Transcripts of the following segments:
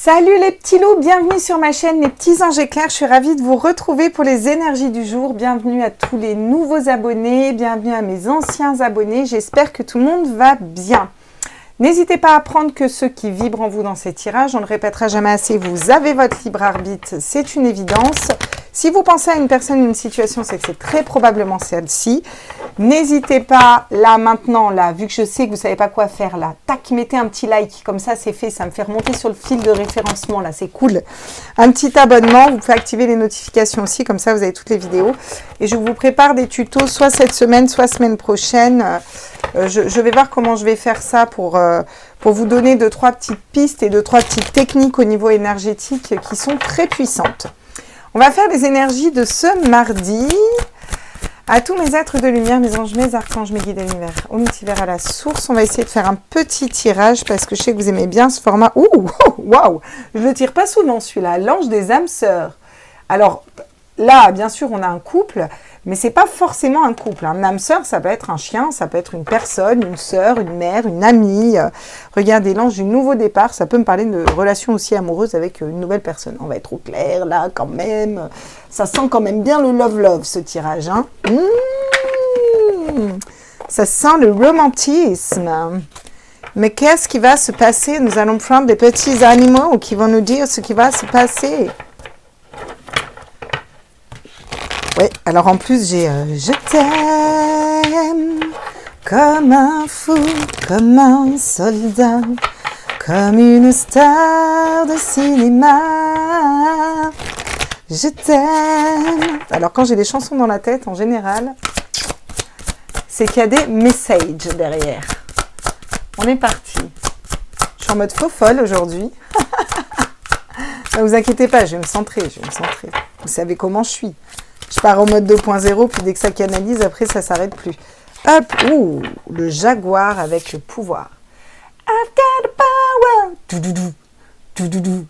Salut les petits loups, bienvenue sur ma chaîne Les Petits Anges Éclairs. Je suis ravie de vous retrouver pour les énergies du jour. Bienvenue à tous les nouveaux abonnés, bienvenue à mes anciens abonnés. J'espère que tout le monde va bien. N'hésitez pas à prendre que ceux qui vibrent en vous dans ces tirages. On ne le répétera jamais assez, vous avez votre libre arbitre, c'est une évidence. Si vous pensez à une personne, une situation, c'est que c'est très probablement celle-ci. N'hésitez pas, là, maintenant, là, vu que je sais que vous ne savez pas quoi faire, là, tac, mettez un petit like, comme ça, c'est fait, ça me fait remonter sur le fil de référencement, là, c'est cool. Un petit abonnement, vous pouvez activer les notifications aussi, comme ça, vous avez toutes les vidéos. Et je vous prépare des tutos, soit cette semaine, soit semaine prochaine. Je vais voir comment je vais faire ça pour vous donner 2-3 petites pistes et 2-3 petites techniques au niveau énergétique qui sont très puissantes. On va faire les énergies de ce mardi. À tous mes êtres de lumière, mes anges, mes archanges, mes guides de l'univers, au multivers, à la source, on va essayer de faire un petit tirage parce que je sais que vous aimez bien ce format. Ouh, waouh, je le tire pas souvent celui-là, l'ange des âmes sœurs. Alors là, bien sûr, on a un couple, mais c'est pas forcément un couple. Un âme sœur, ça peut être un chien, ça peut être une personne, une sœur, une mère, une amie. Regardez, l'ange du nouveau départ, ça peut me parler de relations aussi amoureuses avec une nouvelle personne. On va être au clair là, quand même. Ça sent quand même bien le love ce tirage, hein. Ça sent le romantisme. Mais qu'est-ce qui va se passer? Nous allons prendre des petits animaux qui vont nous dire ce qui va se passer. Oui, alors en plus j'ai je t'aime comme un fou, comme un soldat, comme une star de cinéma. Je t'aime. Alors quand j'ai des chansons dans la tête, en général, c'est qu'il y a des messages derrière. On est parti. Je suis en mode faux folle aujourd'hui. Ne vous inquiétez pas, je vais me centrer, Vous savez comment je suis. Je pars en mode 2.0, puis dès que ça canalise, après ça s'arrête plus. Hop, ouh, le jaguar avec le pouvoir. I've got the power. Doudoudou, doudoudou.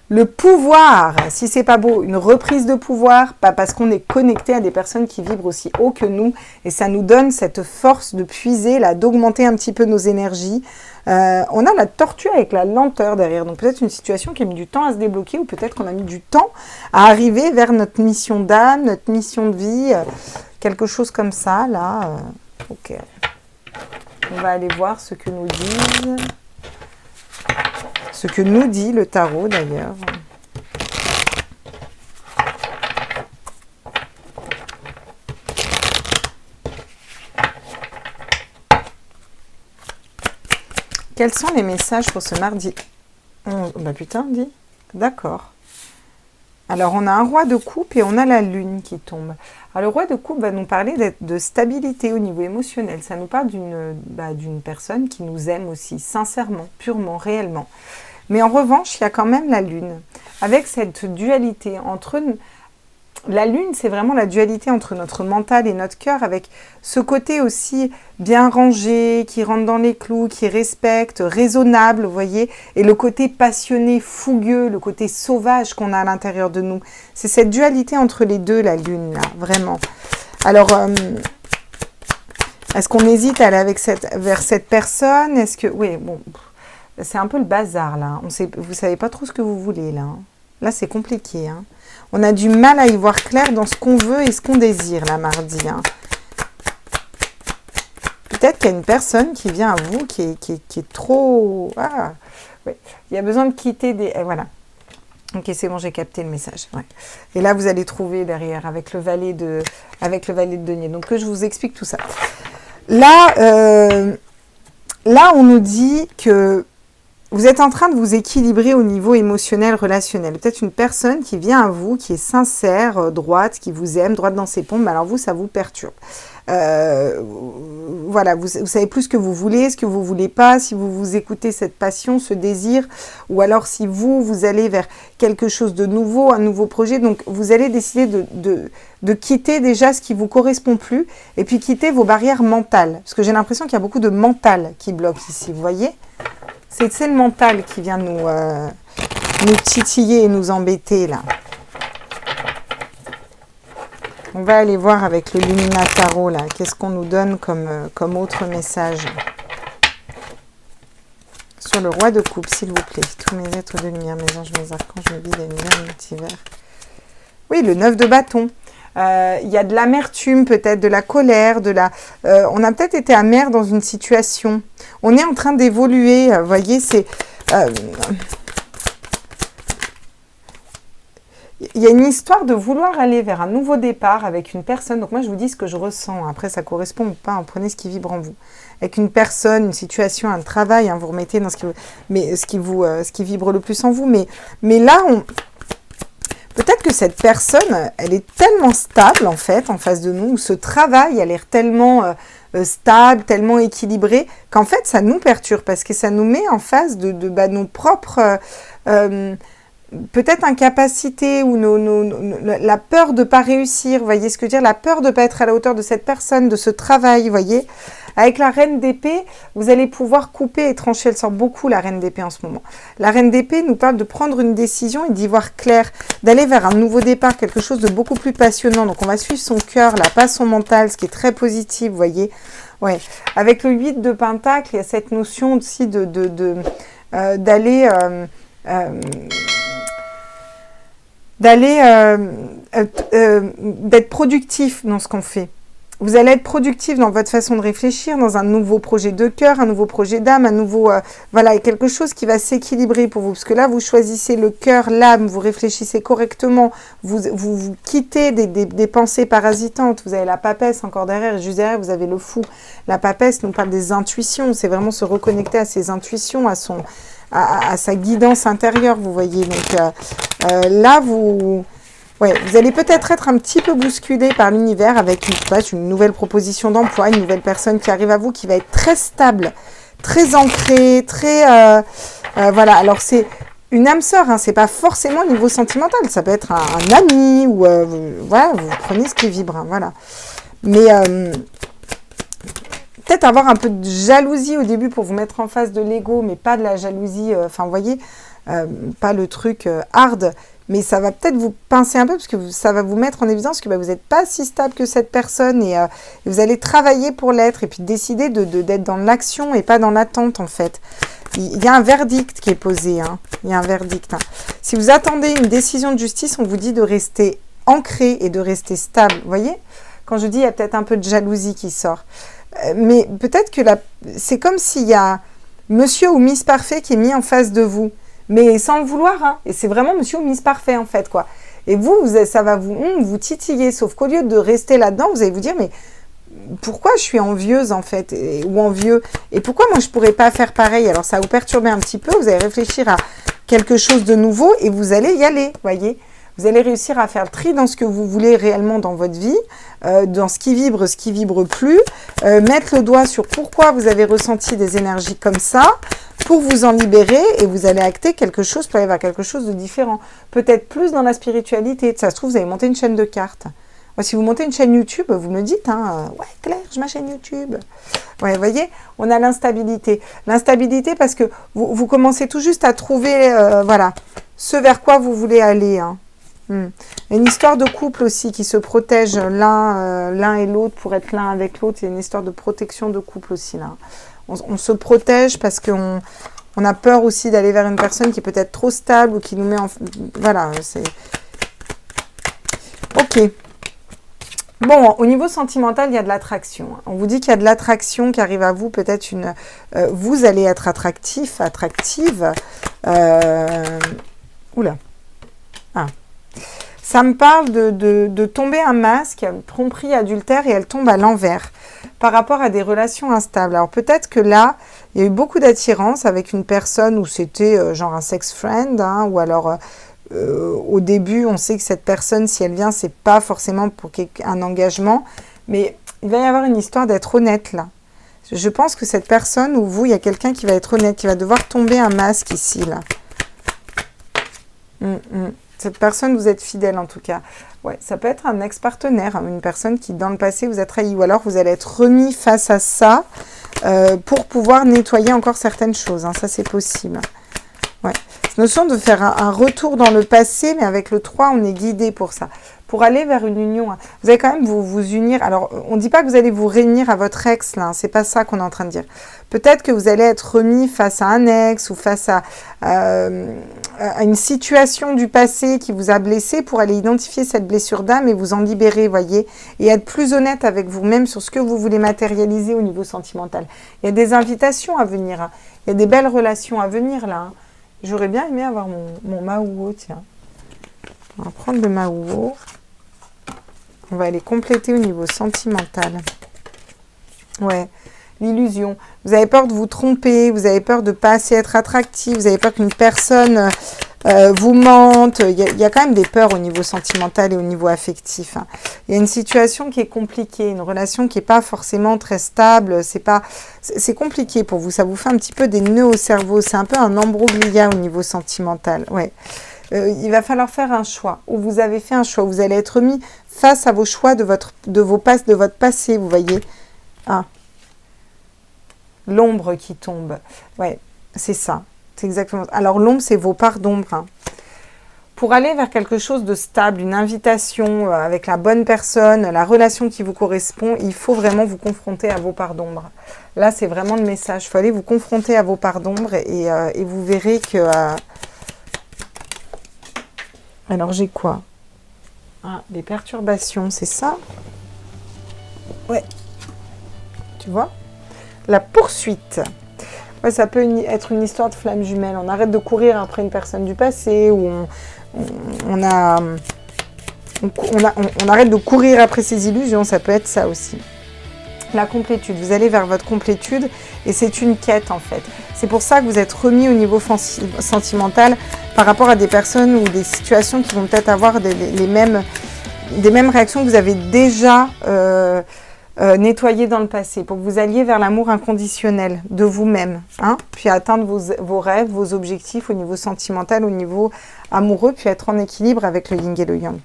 Le pouvoir, si c'est pas beau, une reprise de pouvoir, pas parce qu'on est connecté à des personnes qui vibrent aussi haut que nous, et ça nous donne cette force de puiser, là, d'augmenter un petit peu nos énergies. On a la tortue avec la lenteur derrière, donc peut-être une situation qui a mis du temps à se débloquer, ou peut-être qu'on a mis du temps à arriver vers notre mission d'âme, notre mission de vie, quelque chose comme ça, là. Ok. On va aller voir ce que nous disent. Ce que nous dit le tarot d'ailleurs. Quels sont les messages pour ce mardi? Bah putain, dit. D'accord. Alors, on a un roi de coupe et on a la lune qui tombe. Alors, le roi de coupe va nous parler de stabilité au niveau émotionnel. Ça nous parle d'une personne qui nous aime aussi, sincèrement, purement, réellement. Mais en revanche, il y a quand même la lune. Avec cette dualité entre... La lune, c'est vraiment la dualité entre notre mental et notre cœur, avec ce côté aussi bien rangé, qui rentre dans les clous, qui respecte, raisonnable, vous voyez, et le côté passionné, fougueux, le côté sauvage qu'on a à l'intérieur de nous. C'est cette dualité entre les deux, la lune, là, vraiment. Alors, est-ce qu'on hésite à aller vers cette personne? Est-ce que... Oui, bon, c'est un peu le bazar, là. Vous ne savez pas trop ce que vous voulez, là. Là, c'est compliqué, hein. On a du mal à y voir clair dans ce qu'on veut et ce qu'on désire, la mardi. Hein. Peut-être qu'il y a une personne qui vient à vous qui est trop... Ah, oui. Il y a besoin de quitter des... Voilà. Ok, c'est bon, j'ai capté le message. Ouais. Et là, vous allez trouver derrière, avec le valet de denier. Donc, que je vous explique tout ça. Là, on nous dit que... Vous êtes en train de vous équilibrer au niveau émotionnel, relationnel. Peut-être une personne qui vient à vous, qui est sincère, droite, qui vous aime, droite dans ses pompes, mais alors vous, ça vous perturbe. Voilà, vous savez plus ce que vous voulez, ce que vous voulez pas, si vous écoutez cette passion, ce désir, ou alors si vous allez vers quelque chose de nouveau, un nouveau projet. Donc, vous allez décider de quitter déjà ce qui vous correspond plus, et puis quitter vos barrières mentales. Parce que j'ai l'impression qu'il y a beaucoup de mental qui bloque ici, vous voyez ? C'est le mental qui vient nous titiller et nous embêter, là. On va aller voir avec le Lumina Tarot, là. Qu'est-ce qu'on nous donne comme autre message sur le roi de coupe, s'il vous plaît. Tous mes êtres de lumière, mes anges, mes archanges, mes guides, mes multivers. Oui, le 9 de bâton. Il y a de l'amertume, peut-être, de la colère, on a peut-être été amer dans une situation. On est en train d'évoluer, vous voyez, c'est... il y a une histoire de vouloir aller vers un nouveau départ avec une personne. Donc moi, je vous dis ce que je ressens. Après, ça correspond ou pas. Prenez ce qui vibre en vous. Avec une personne, une situation, un travail, vous remettez dans ce qui vibre le plus en vous. Mais là, peut-être que cette personne, elle est tellement stable, en fait, en face de nous, ou ce travail a l'air tellement stable, tellement équilibré, qu'en fait, ça nous perturbe, parce que ça nous met en face de nos propres... peut-être incapacité ou la peur de ne pas réussir, vous voyez ce que je veux dire, la peur de ne pas être à la hauteur de cette personne, de ce travail, vous voyez. Avec la reine d'épée, vous allez pouvoir couper et trancher. Elle sort beaucoup, la reine d'épée, en ce moment. La reine d'épée nous parle de prendre une décision et d'y voir clair, d'aller vers un nouveau départ, quelque chose de beaucoup plus passionnant. Donc, on va suivre son cœur, là, pas son mental, ce qui est très positif, vous voyez. Ouais. Avec le 8 de Pentacle, il y a cette notion aussi d'aller... d'être productif dans ce qu'on fait. Vous allez être productif dans votre façon de réfléchir, dans un nouveau projet de cœur, un nouveau projet d'âme, un nouveau... voilà, quelque chose qui va s'équilibrer pour vous. Parce que là, vous choisissez le cœur, l'âme, vous réfléchissez correctement, vous quittez des pensées parasitantes. Vous avez la papesse encore derrière, et juste derrière, vous avez le fou. La papesse nous parle des intuitions, c'est vraiment se reconnecter à ses intuitions, à sa guidance intérieure, vous voyez. Donc là, vous allez peut-être être un petit peu bousculé par l'univers avec une nouvelle proposition d'emploi, une nouvelle personne qui arrive à vous, qui va être très stable, très ancrée, très... voilà, alors c'est une âme sœur, c'est pas forcément au niveau sentimental, ça peut être un ami, ou voilà, vous prenez ce qui vibre, voilà. Mais... peut-être avoir un peu de jalousie au début pour vous mettre en face de l'ego, mais pas de la jalousie, vous voyez, pas le truc hard, mais ça va peut-être vous pincer un peu, parce que ça va vous mettre en évidence que vous n'êtes pas si stable que cette personne, et vous allez travailler pour l'être, et puis décider d'être dans l'action et pas dans l'attente, en fait. Il y a un verdict qui est posé, il y a un verdict. Si vous attendez une décision de justice, on vous dit de rester ancré et de rester stable, vous voyez. Quand je dis, il y a peut-être un peu de jalousie qui sort. Mais peut-être que c'est comme s'il y a Monsieur ou Miss Parfait qui est mis en face de vous, mais sans le vouloir, et c'est vraiment Monsieur ou Miss Parfait, en fait, quoi. Et ça va vous titiller, sauf qu'au lieu de rester là-dedans, vous allez vous dire, mais pourquoi je suis envieuse, en fait, ou envieux, et pourquoi moi je pourrais pas faire pareil? Alors ça va vous perturber un petit peu, vous allez réfléchir à quelque chose de nouveau, et vous allez y aller, voyez. Vous allez réussir à faire le tri dans ce que vous voulez réellement dans votre vie, dans ce qui vibre plus, mettre le doigt sur pourquoi vous avez ressenti des énergies comme ça, pour vous en libérer, et vous allez acter quelque chose pour aller vers quelque chose de différent. Peut-être plus dans la spiritualité. Ça se trouve, vous allez monter une chaîne de cartes. Moi, si vous montez une chaîne YouTube, vous me le dites, ouais, Claire, j'ai ma chaîne YouTube. Ouais, vous voyez, on a l'instabilité. L'instabilité parce que vous commencez tout juste à trouver, voilà, ce vers quoi vous voulez aller, Une histoire de couple aussi qui se protège l'un et l'autre pour être l'un avec l'autre. C'est une histoire de protection de couple aussi là. On se protège parce qu'on a peur aussi d'aller vers une personne qui est peut-être trop stable ou qui nous met en... Voilà, c'est... Ok. Bon, au niveau sentimental, il y a de l'attraction. On vous dit qu'il y a de l'attraction qui arrive à vous. Peut-être vous allez être attractif, attractive. Oula. Ah. Ça me parle de tomber un masque, tromperie, adultère, et elle tombe à l'envers par rapport à des relations instables. Alors peut-être que là, il y a eu beaucoup d'attirance avec une personne où c'était genre un sex friend, ou alors au début, on sait que cette personne, si elle vient, c'est pas forcément pour un engagement, mais il va y avoir une histoire d'être honnête là. Je pense que cette personne ou vous, il y a quelqu'un qui va être honnête, qui va devoir tomber un masque ici là. Cette personne, vous êtes fidèle en tout cas. Ouais, ça peut être un ex-partenaire, une personne qui dans le passé vous a trahi, ou alors vous allez être remis face à ça pour pouvoir nettoyer encore certaines choses. Ça, c'est possible. Ouais. Cette notion de faire un retour dans le passé, mais avec le 3, on est guidé pour ça. pour aller vers une union. Vous allez quand même vous unir. Alors, on ne dit pas que vous allez vous réunir à votre ex, là. C'est pas ça qu'on est en train de dire. Peut-être que vous allez être remis face à un ex ou face à une situation du passé qui vous a blessé pour aller identifier cette blessure d'âme et vous en libérer, voyez, et être plus honnête avec vous-même sur ce que vous voulez matérialiser au niveau sentimental. Il y a des invitations à venir, hein. Il y a des belles relations à venir, là, hein. J'aurais bien aimé avoir mon Mahuo, tiens. On va prendre le Mahuo. On va aller compléter au niveau sentimental. Ouais, l'illusion. Vous avez peur de vous tromper, vous avez peur de ne pas assez être attractif, vous avez peur qu'une personne vous mente. Il y a quand même des peurs au niveau sentimental et au niveau affectif, hein. Il y a une situation qui est compliquée, une relation qui n'est pas forcément très stable. C'est compliqué pour vous. Ça vous fait un petit peu des nœuds au cerveau. C'est un peu un embroglio au niveau sentimental. Ouais. Il va falloir faire un choix, ou vous avez fait un choix, vous allez être mis face à vos choix de votre passé, vous voyez. Ah. L'ombre qui tombe. Ouais, c'est ça. C'est exactement ça. Alors, l'ombre, c'est vos parts d'ombre, hein. Pour aller vers quelque chose de stable, une invitation avec la bonne personne, la relation qui vous correspond, il faut vraiment vous confronter à vos parts d'ombre. Là, c'est vraiment le message. Il faut aller vous confronter à vos parts d'ombre et vous verrez que... Alors, j'ai quoi? Ah, les perturbations, c'est ça? Ouais. Tu vois? La poursuite. Ouais, ça peut être une histoire de flamme jumelle. On arrête de courir après une personne du passé ou on arrête de courir après ses illusions. Ça peut être ça aussi. La complétude. Vous allez vers votre complétude et c'est une quête en fait. C'est pour ça que vous êtes remis au niveau sentimental par rapport à des personnes ou des situations qui vont peut-être avoir des mêmes réactions que vous avez déjà nettoyées dans le passé, pour que vous alliez vers l'amour inconditionnel de vous-même, hein, puis atteindre vos rêves, vos objectifs au niveau sentimental, au niveau amoureux, puis être en équilibre avec le yin et le yang.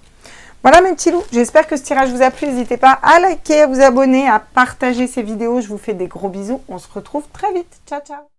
Voilà mes petits loups, j'espère que ce tirage vous a plu. N'hésitez pas à liker, à vous abonner, à partager ces vidéos. Je vous fais des gros bisous. On se retrouve très vite. Ciao, ciao.